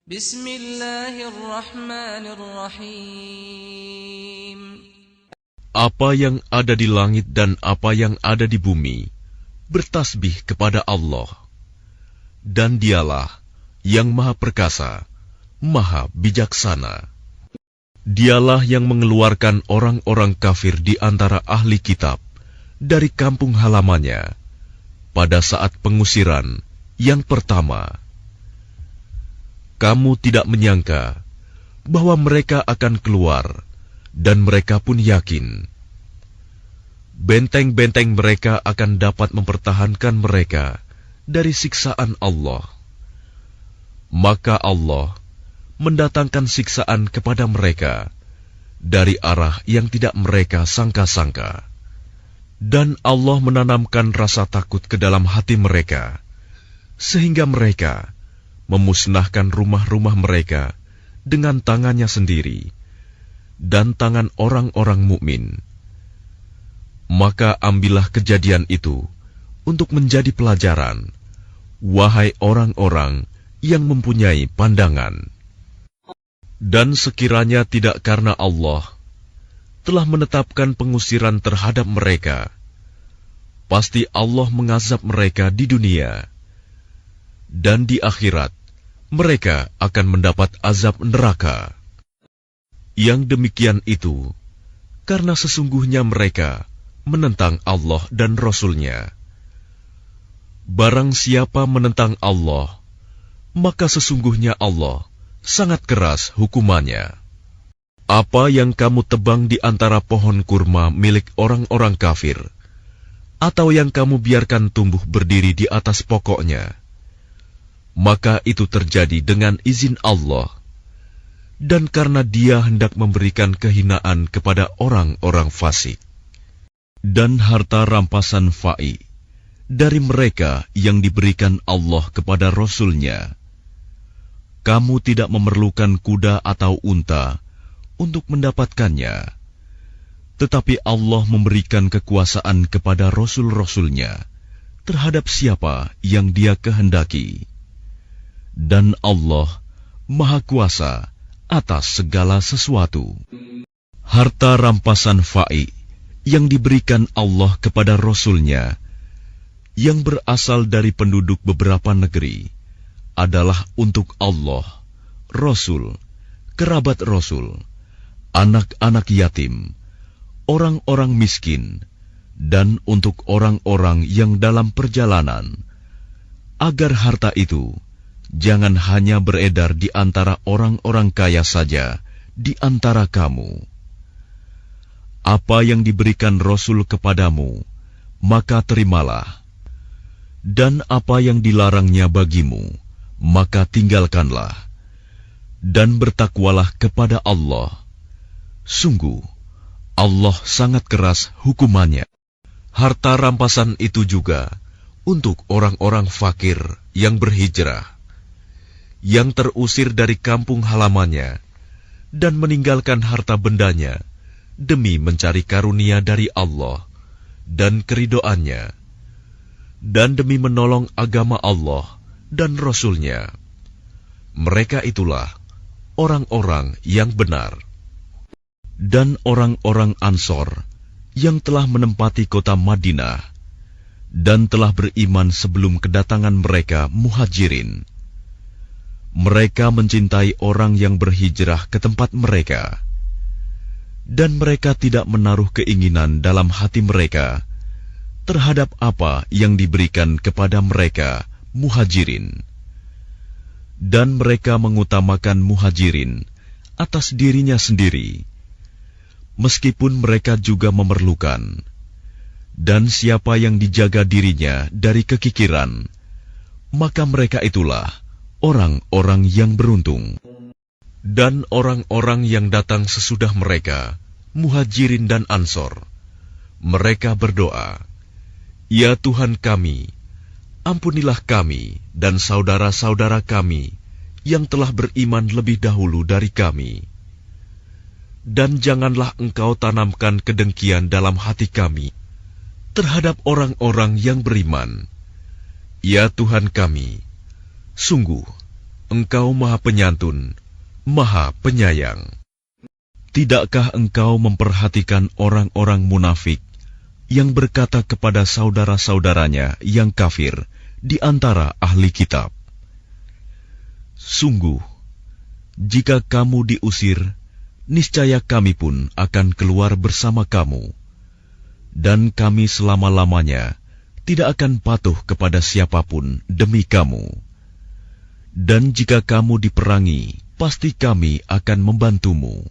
Bismillahirrahmanirrahim. Apa yang ada di langit dan apa yang ada di bumi bertasbih kepada Allah. Dan dialah yang maha perkasa, maha bijaksana. Dialah yang mengeluarkan orang-orang kafir di antara ahli kitab dari kampung halamannya pada saat pengusiran yang pertama. Kamu tidak menyangka bahwa mereka akan keluar, dan mereka pun yakin. Benteng-benteng mereka akan dapat mempertahankan mereka dari siksaan Allah. Maka Allah mendatangkan siksaan kepada mereka dari arah yang tidak mereka sangka-sangka. Dan Allah menanamkan rasa takut ke dalam hati mereka, sehingga mereka memusnahkan rumah-rumah mereka dengan tangannya sendiri dan tangan orang-orang mukmin. Maka ambillah kejadian itu untuk menjadi pelajaran, wahai orang-orang yang mempunyai pandangan. Dan sekiranya tidak karena Allah telah menetapkan pengusiran terhadap mereka, pasti Allah mengazab mereka di dunia, dan di akhirat mereka akan mendapat azab neraka. Yang demikian itu karena sesungguhnya mereka menentang Allah dan Rasul-Nya. Barang siapa menentang Allah, maka sesungguhnya Allah sangat keras hukumannya. Apa yang kamu tebang di antara pohon kurma milik orang-orang kafir, atau yang kamu biarkan tumbuh berdiri di atas pokoknya, maka itu terjadi dengan izin Allah, dan karena Dia hendak memberikan kehinaan kepada orang-orang fasik. Dan harta rampasan fa'i dari mereka yang diberikan Allah kepada Rasul-Nya, kamu tidak memerlukan kuda atau unta untuk mendapatkannya, tetapi Allah memberikan kekuasaan kepada Rasul-Rasul-Nya terhadap siapa yang Dia kehendaki. Dan Allah Maha Kuasa atas segala sesuatu. Harta rampasan fa'i yang diberikan Allah kepada Rasul-Nya yang berasal dari penduduk beberapa negeri adalah untuk Allah, Rasul, kerabat Rasul, anak-anak yatim, orang-orang miskin, dan untuk orang-orang yang dalam perjalanan, agar harta itu jangan hanya beredar di antara orang-orang kaya saja di antara kamu. Apa yang diberikan Rasul kepadamu, maka terimalah. Dan apa yang dilarangnya bagimu, maka tinggalkanlah. Dan bertakwalah kepada Allah. Sungguh, Allah sangat keras hukumannya. Harta rampasan itu juga untuk orang-orang fakir yang berhijrah, yang terusir dari kampung halamannya dan meninggalkan harta bendanya demi mencari karunia dari Allah dan keridhoannya, dan demi menolong agama Allah dan Rasul-Nya. Mereka itulah orang-orang yang benar. Dan orang-orang Ansor yang telah menempati kota Madinah dan telah beriman sebelum kedatangan mereka Muhajirin, mereka mencintai orang yang berhijrah ke tempat mereka, dan mereka tidak menaruh keinginan dalam hati mereka terhadap apa yang diberikan kepada mereka Muhajirin. Dan mereka mengutamakan Muhajirin atas dirinya sendiri, meskipun mereka juga memerlukan. Dan siapa yang dijaga dirinya dari kekikiran, maka mereka itulah orang-orang yang beruntung. Dan orang-orang yang datang sesudah mereka, Muhajirin dan Ansor, mereka berdoa, "Ya Tuhan kami, ampunilah kami dan saudara-saudara kami yang telah beriman lebih dahulu dari kami. Dan janganlah Engkau tanamkan kedengkian dalam hati kami terhadap orang-orang yang beriman. Ya Tuhan kami, sungguh Engkau Maha Penyantun, Maha Penyayang. Tidakkah engkau memperhatikan orang-orang munafik yang berkata kepada saudara-saudaranya yang kafir di antara ahli kitab, "Sungguh, jika kamu diusir, niscaya kami pun akan keluar bersama kamu, dan kami selama-lamanya tidak akan patuh kepada siapapun demi kamu. Dan jika kamu diperangi, pasti kami akan membantumu.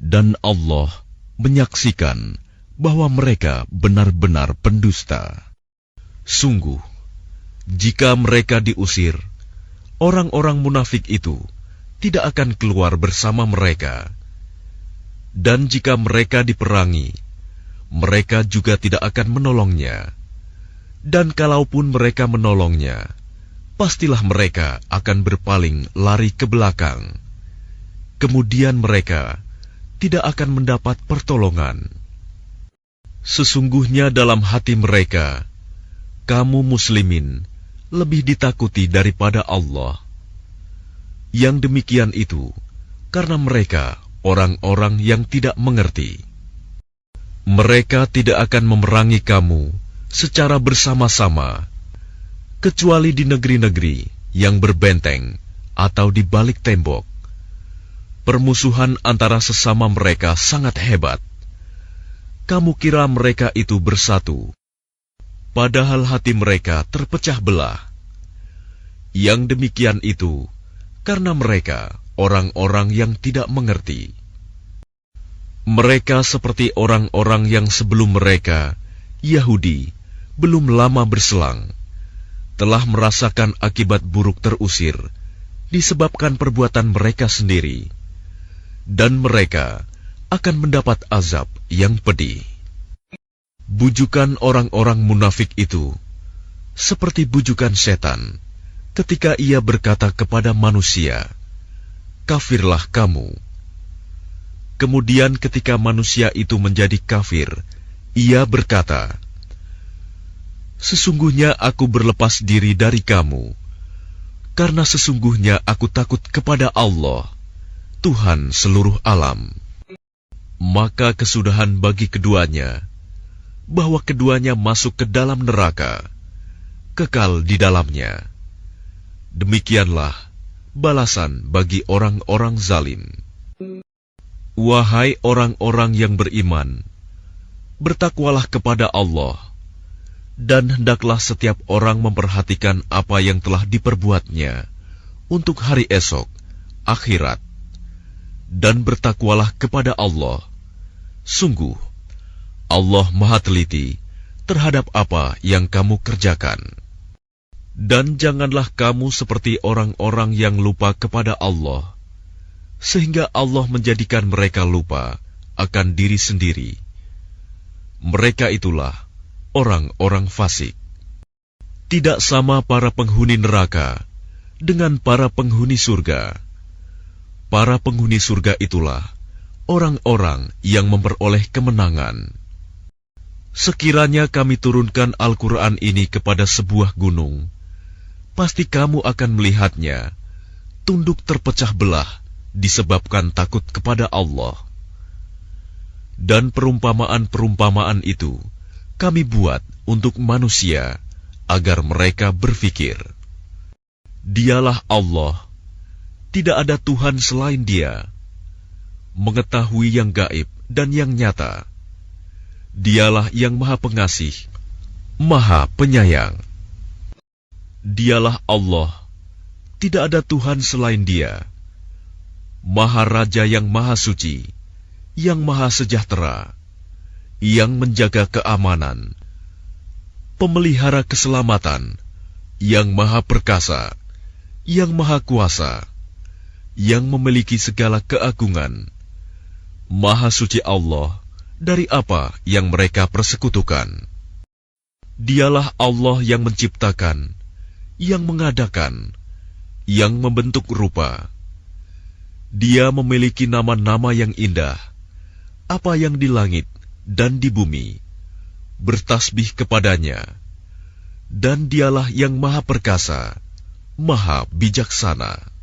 Dan Allah menyaksikan bahwa mereka benar-benar pendusta. Sungguh, jika mereka diusir, orang-orang munafik itu tidak akan keluar bersama mereka. Dan jika mereka diperangi, mereka juga tidak akan menolongnya. Dan kalaupun mereka menolongnya, pastilah mereka akan berpaling lari ke belakang. Kemudian mereka tidak akan mendapat pertolongan. Sesungguhnya dalam hati mereka, kamu muslimin lebih ditakuti daripada Allah. Yang demikian itu karena mereka orang-orang yang tidak mengerti. Mereka tidak akan memerangi kamu secara bersama-sama, kecuali di negeri-negeri yang berbenteng atau di balik tembok. Permusuhan antara sesama mereka sangat hebat. Kamu kira mereka itu bersatu, padahal hati mereka terpecah belah. Yang demikian itu karena mereka orang-orang yang tidak mengerti. Mereka seperti orang-orang yang sebelum mereka, Yahudi, belum lama berselang, telah merasakan akibat buruk terusir disebabkan perbuatan mereka sendiri. Dan mereka akan mendapat azab yang pedih. Bujukan orang-orang munafik itu seperti bujukan setan ketika ia berkata kepada manusia, "Kafirlah kamu." Kemudian ketika manusia itu menjadi kafir, ia berkata, "Sesungguhnya aku berlepas diri dari kamu, karena sesungguhnya aku takut kepada Allah, Tuhan seluruh alam." Maka kesudahan bagi keduanya, bahwa keduanya masuk ke dalam neraka, kekal di dalamnya. Demikianlah balasan bagi orang-orang zalim. Wahai orang-orang yang beriman, bertakwalah kepada Allah, dan hendaklah setiap orang memperhatikan apa yang telah diperbuatnya untuk hari esok, akhirat. Dan bertakwalah kepada Allah. Sungguh, Allah Maha Teliti terhadap apa yang kamu kerjakan. Dan janganlah kamu seperti orang-orang yang lupa kepada Allah, sehingga Allah menjadikan mereka lupa akan diri sendiri. Mereka itulah orang-orang fasik. Tidak sama para penghuni neraka dengan para penghuni surga. Para penghuni surga itulah orang-orang yang memperoleh kemenangan. Sekiranya kami turunkan Al-Quran ini kepada sebuah gunung, pasti kamu akan melihatnya tunduk terpecah belah disebabkan takut kepada Allah. Dan perumpamaan-perumpamaan itu kami buat untuk manusia agar mereka berfikir. Dialah Allah, tidak ada Tuhan selain Dia, mengetahui yang gaib dan yang nyata. Dialah yang Maha Pengasih, Maha Penyayang. Dialah Allah, tidak ada Tuhan selain Dia, Maha Raja yang Maha Suci, yang Maha Sejahtera, yang menjaga keamanan, pemelihara keselamatan, yang Maha Perkasa, yang Maha Kuasa, yang memiliki segala keagungan. Maha suci Allah dari apa yang mereka persekutukan. Dialah Allah yang menciptakan, yang mengadakan, yang membentuk rupa. Dia memiliki nama-nama yang indah. Apa yang di langit dan di bumi bertasbih kepadanya. Dan Dialah yang Maha Perkasa, Maha Bijaksana.